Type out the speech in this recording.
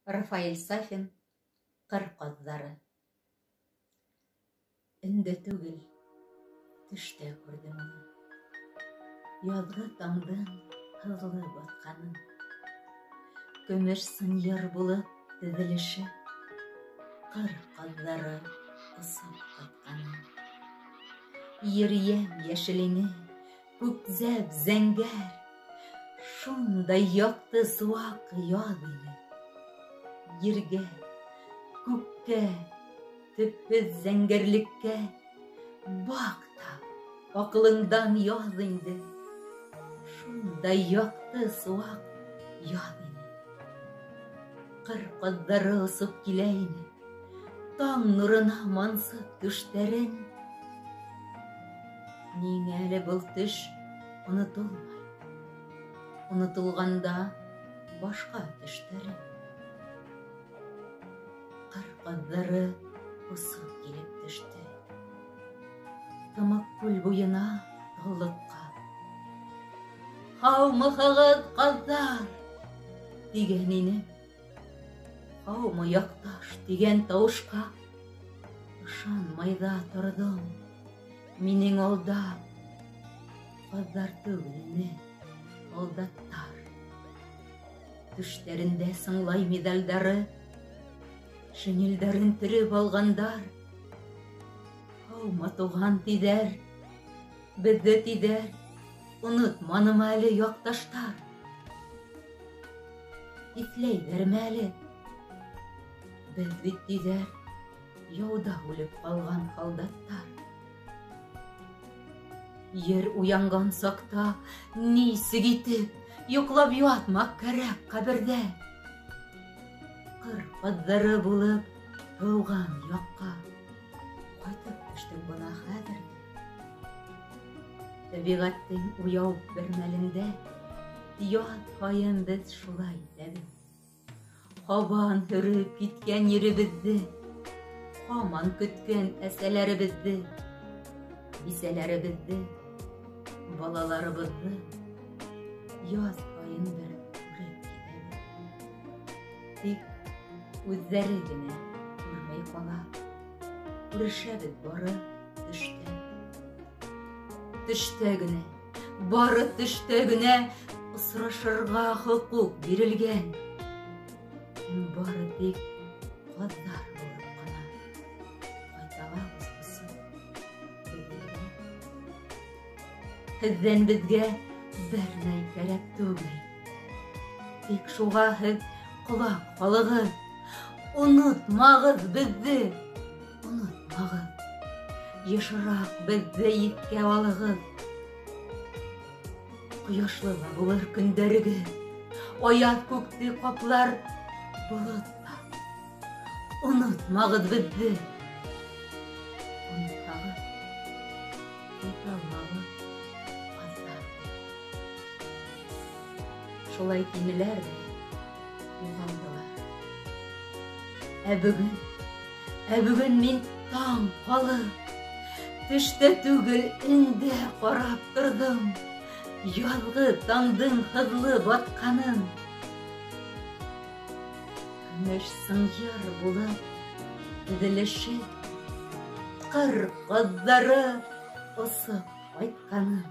Рафаэль Сафин, «Қыр ҡаҙҙары». Өндә түгел, төштә күрҙем уны. Яҙғы таңдың һыҙлы батҡанын. Көмөш сынйыр булып теҙелеше, ҡыр ҡаҙҙары осоп ҡайтҡанын. Ер-йәм йәшелеңе, күкзәп зәңгәр, шундай яҡты сыуаҡ яҙ ине. Ергә, күккә, төпһөҙ зәңгәрлеккә баҡ та, аҡылыңдан яҙ инде. Шундай яҡты сыуаҡ яҙ ине. Ҡыр ҡаҙҙары осоп килә ине, таң нурына мансып түштәрен. Ниңә әле был төш онотолмай? Онотолғанда башҡа төштәрен. Ҡыр ҡаҙҙары осоп килеп төштө. Тымыҡ күл буйына, таллыҡҡа. Һаумыһығыҙ, ҡаҙҙар, тигән ине. Һаумы, яҡташ, тигән тауышҡа ышанмай ҙа торҙом. Минең алдап, ҡаҙҙар түгел ине, һалдаттар. Түштәрендә сыңлай миҙалдары, шинелдәрен төрөп алғандар. Һаумы, туған, тиҙәр, беҙҙе тиҙәр, онотманымы әле яҡташтар? Иҫләйҙәрме әле? Беҙ бит тиҙәр, яуҙа үлеп ҡалған һалдаттар. Ер уянған саҡта нисек итеп йоҡлап ятмаҡ кәрәк ҡәберҙә? Ҡыр ҡаҙҙары булып тыуған яҡҡа ҡайтып төштөк бына хәҙер. Тәбиғәттең уяу бер мәлендә яҙ һайын беҙ шулай итәбеҙ. Һабан һөрөп киткән еребеҙҙе, һаман көткән әсәләребеҙҙе, бисәләребеҙҙе, балаларыбыҙҙы яҙ һайын бер күреп китәбеҙ. Тик үҙҙәре генә күрмәй ҡала. Күрешәбеҙ бары төштә. Төштә генә, бары төштә генә осрашырға хоҡуҡ бирелгән. Бары тик ҡаҙҙар булып ҡына ҡайталабыҙ осоп беҙгә. Һеҙҙән беҙгә бер нәй кәрәк түгел. Тик шуға һеҙ ҡолаҡ һалығыҙ, онотмағыҙ беҙҙе, онотмағыҙ. Йышыраҡ беҙҙе иҫкә алығыҙ. Ҡояшлы ла булыр көндәрегеҙ, аяҙ күкте ҡаплар болоттар. Онотмағыҙ беҙҙе. Онотһағыҙ, ҡайталмағыҙ ҡаҙҙар. Шулай тинеләр ҙә юғалдылар. Ә бөгөн мин таң ҡалып, төштә түгел, өндә ҡарап торҙом яҙғы таңдың һыҙлы батҡанын. Көмөш сынйыр булып теҙелеше, ҡыр ҡаҙҙары осоп ҡайтҡанын.